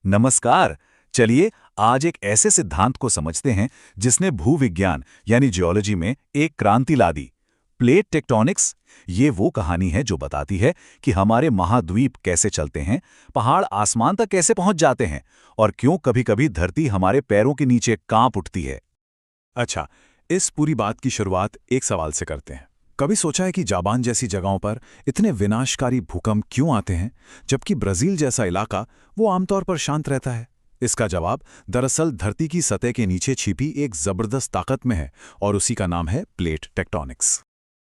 नमस्कार। चलिए आज एक ऐसे सिद्धांत को समझते हैं जिसने भूविज्ञान यानी जियोलॉजी में एक क्रांति ला दी। प्लेट टेक्टोनिक्स ये वो कहानी है जो बताती है कि हमारे महाद्वीप कैसे चलते हैं, पहाड़ आसमान तक कैसे पहुंच जाते हैं और क्यों कभी-कभी धरती हमारे पैरों के नीचे कांप उठती है। अच्छा, इस पूरी बात की शुरुआत एक सवाल से करते हैं। कभी सोचा है कि जापान जैसी जगहों पर इतने विनाशकारी भूकंप क्यों आते हैं, जबकि ब्राजील जैसा इलाका वो आमतौर पर शांत रहता है? इसका जवाब दरअसल धरती की सतह के नीचे छिपी एक जबरदस्त ताकत में है और उसी का नाम है प्लेट टेक्टोनिक्स।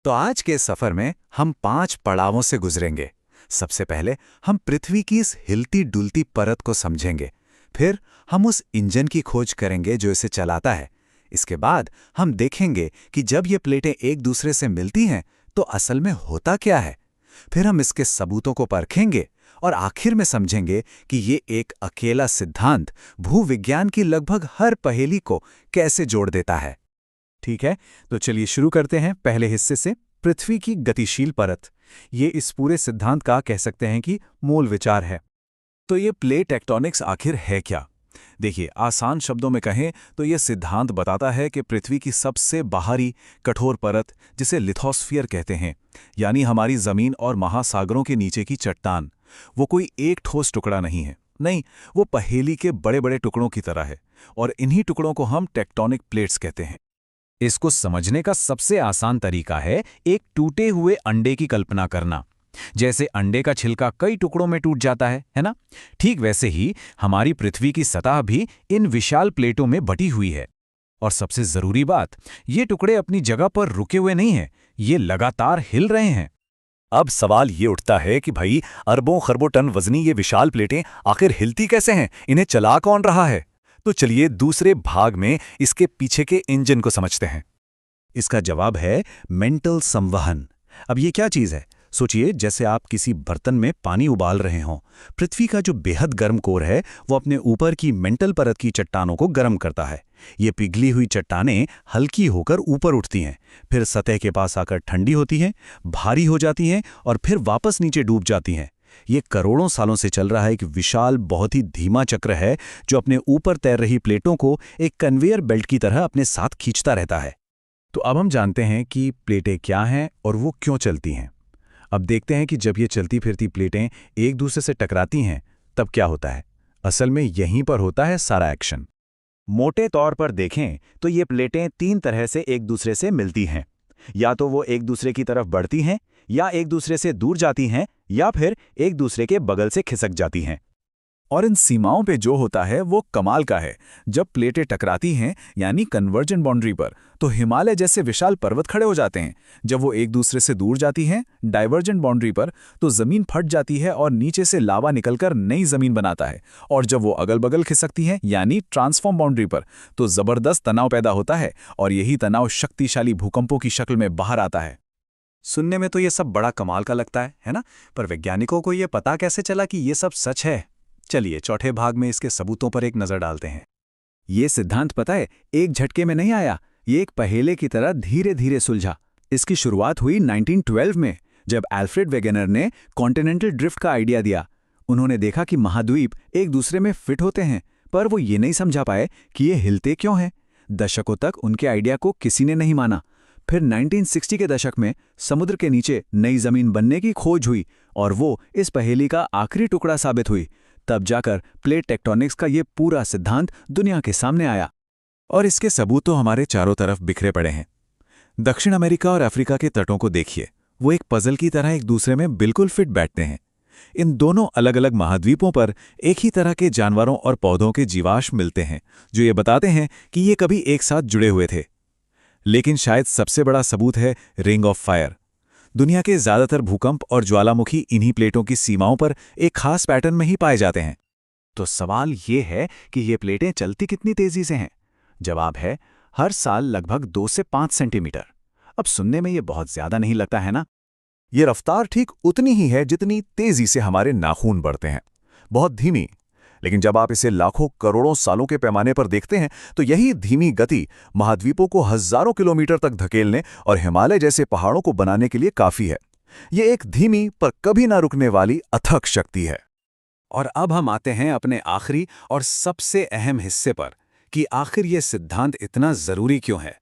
तो आज के सफर में हम 5 पड़ावों से गुजरेंगे। सबसे पहले हम पृथ्वी की इस हिलती डुलती परत को समझेंगे। फिर हम उस इंजन की खोज करेंगे जो इसे चलाता है। इसके बाद हम देखेंगे कि जब ये प्लेटें एक दूसरे से मिलती हैं तो असल में होता क्या है। फिर हम इसके सबूतों को परखेंगे और आखिर में समझेंगे कि ये एक अकेला सिद्धांत भूविज्ञान की लगभग हर पहेली को कैसे जोड़ देता है। ठीक है, तो चलिए शुरू करते हैं पहले हिस्से से, पृथ्वी की गतिशील परत। ये इस पूरे सिद्धांत का कह सकते हैं कि मूल विचार है। तो ये प्लेट टेक्टोनिक्स आखिर है क्या? देखिए, आसान शब्दों में कहें तो यह सिद्धांत बताता है कि पृथ्वी की सबसे बाहरी कठोर परत, जिसे लिथोस्फीयर कहते हैं, यानी हमारी जमीन और महासागरों के नीचे की चट्टान, वो कोई एक ठोस टुकड़ा नहीं है। नहीं, वो पहेली के बड़े बड़े टुकड़ों की तरह है और इन्हीं टुकड़ों को हम टेक्टोनिक प्लेट्स कहते हैं। इसको समझने का सबसे आसान तरीका है एक टूटे हुए अंडे की कल्पना करना। जैसे अंडे का छिलका कई टुकड़ों में टूट जाता है ना? ठीक वैसे ही हमारी पृथ्वी की सतह भी इन विशाल प्लेटों में बटी हुई है। और सबसे जरूरी बात, ये टुकड़े अपनी जगह पर रुके हुए नहीं हैं, ये लगातार हिल रहे हैं। अब सवाल ये उठता है कि भाई, अरबों खरबों टन वजनी ये विशाल प्लेटें आखिर हिलती कैसे हैं? इन्हें चला कौन रहा है? तो चलिए दूसरे भाग में इसके पीछे के इंजन को समझते हैं। इसका जवाब है मेंटल संवहन। अब ये क्या चीज है? सोचिए, जैसे आप किसी बर्तन में पानी उबाल रहे हों। पृथ्वी का जो बेहद गर्म कोर है वो अपने ऊपर की मेंटल परत की चट्टानों को गर्म करता है। ये पिघली हुई चट्टानें हल्की होकर ऊपर उठती हैं, फिर सतह के पास आकर ठंडी होती हैं, भारी हो जाती हैं और फिर वापस नीचे डूब जाती हैं। ये करोड़ों सालों से चल रहा एक विशाल, बहुत ही धीमा चक्र है जो अपने ऊपर तैर रही प्लेटों को एक कन्वेयर बेल्ट की तरह अपने साथ खींचता रहता है। तो अब हम जानते हैं कि प्लेटें क्या हैं और वो क्यों चलती हैं। अब देखते हैं कि जब ये चलती फिरती प्लेटें एक दूसरे से टकराती हैं तब क्या होता है। असल में यहीं पर होता है सारा एक्शन। मोटे तौर पर देखें तो ये प्लेटें 3 तरह से एक दूसरे से मिलती हैं। या तो वो एक दूसरे की तरफ बढ़ती हैं, या एक दूसरे से दूर जाती हैं, या फिर एक दूसरे के बगल से खिसक जाती हैं। और इन सीमाओं पे जो होता है वो कमाल का है। जब प्लेटें टकराती हैं, यानी कन्वर्जेंट बाउंड्री पर, तो हिमालय जैसे विशाल पर्वत खड़े हो जाते हैं। जब वो एक दूसरे से दूर जाती हैं, डाइवर्जेंट बाउंड्री पर, तो जमीन फट जाती है और नीचे से लावा निकलकर नई जमीन बनाता है। और जब वो अगल बगल खिसकती हैं, यानी ट्रांसफॉर्म बाउंड्री पर, तो जबरदस्त तनाव पैदा होता है और यही तनाव शक्तिशाली भूकंपों की शक्ल में बाहर आता है। सुनने में तो ये सब बड़ा कमाल का लगता है ना? पर वैज्ञानिकों को ये पता कैसे चला कि ये सब सच है? चलिए चौथे भाग में इसके सबूतों पर एक नजर डालते हैं। ये सिद्धांत पता है, एक झटके में नहीं आया। ये एक पहेले की तरह धीरे धीरे सुलझा। इसकी शुरुआत हुई 1912 में, जब अल्फ्रेड वेगेनर ने कॉन्टिनेंटल ड्रिफ्ट का आइडिया दिया। उन्होंने देखा कि महाद्वीप एक दूसरे में फिट होते हैं, पर वो ये नहीं समझा पाए कि ये हिलते क्यों हैं। दशकों तक उनके आइडिया को किसी ने नहीं माना। फिर 1960 के दशक में समुद्र के नीचे नई जमीन बनने की खोज हुई और वो इस पहेली का आखिरी टुकड़ा साबित हुई। तब जाकर प्लेट टेक्टोनिक्स का ये पूरा सिद्धांत दुनिया के सामने आया। और इसके सबूत तो हमारे चारों तरफ बिखरे पड़े हैं। दक्षिण अमेरिका और अफ्रीका के तटों को देखिए, वो एक पजल की तरह एक दूसरे में बिल्कुल फिट बैठते हैं। इन दोनों अलग अलग महाद्वीपों पर एक ही तरह के जानवरों और पौधों के जीवाश्म मिलते हैं जो ये बताते हैं कि ये कभी एक साथ जुड़े हुए थे। लेकिन शायद सबसे बड़ा सबूत है रिंग ऑफ फायर। दुनिया के ज्यादातर भूकंप और ज्वालामुखी इन्हीं प्लेटों की सीमाओं पर एक खास पैटर्न में ही पाए जाते हैं। तो सवाल ये है कि ये प्लेटें चलती कितनी तेजी से हैं? जवाब है, हर साल लगभग 2 से 5 सेंटीमीटर। अब सुनने में ये बहुत ज्यादा नहीं लगता है ना? ये रफ्तार ठीक उतनी ही है जितनी तेजी से हमारे नाखून बढ़ते हैं, बहुत धीमी। लेकिन जब आप इसे लाखों करोड़ों सालों के पैमाने पर देखते हैं तो यही धीमी गति महाद्वीपों को हजारों किलोमीटर तक धकेलने और हिमालय जैसे पहाड़ों को बनाने के लिए काफी है। ये एक धीमी पर कभी ना रुकने वाली अथक शक्ति है। और अब हम आते हैं अपने आखिरी और सबसे अहम हिस्से पर कि आखिर ये सिद्धांत इतना जरूरी क्यों है।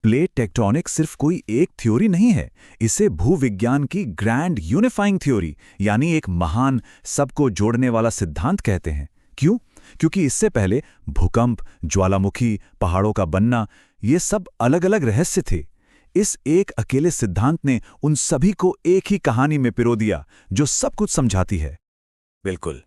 प्लेट टेक्टोनिक्स सिर्फ कोई एक थ्योरी नहीं है, इसे भूविज्ञान की ग्रैंड यूनिफाइंग थ्योरी यानी एक महान सबको जोड़ने वाला सिद्धांत कहते हैं। क्यों? क्योंकि इससे पहले भूकंप, ज्वालामुखी, पहाड़ों का बनना, ये सब अलग अलग रहस्य थे। इस एक अकेले सिद्धांत ने उन सभी को एक ही कहानी में पिरो दिया जो सब कुछ समझाती है। बिल्कुल,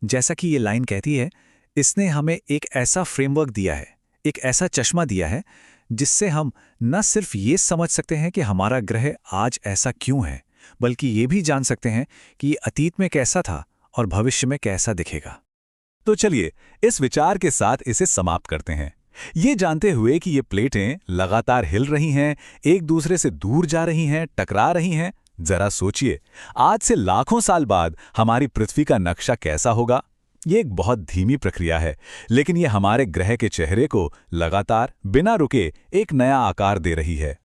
जैसा कि ये लाइन कहती है, इसने हमें एक ऐसा फ्रेमवर्क दिया है, एक ऐसा चश्मा दिया है जिससे हम न सिर्फ ये समझ सकते हैं कि हमारा ग्रह आज ऐसा क्यों है, बल्कि ये भी जान सकते हैं कि ये अतीत में कैसा था और भविष्य में कैसा दिखेगा। तो चलिए इस विचार के साथ इसे समाप्त करते हैं, ये जानते हुए कि ये प्लेटें लगातार हिल रही हैं, एक दूसरे से दूर जा रही हैं, टकरा रही हैं। जरा सोचिए, आज से लाखों साल बाद हमारी पृथ्वी का नक्शा कैसा होगा। ये एक बहुत धीमी प्रक्रिया है, लेकिन ये हमारे ग्रह के चेहरे को लगातार बिना रुके एक नया आकार दे रही है।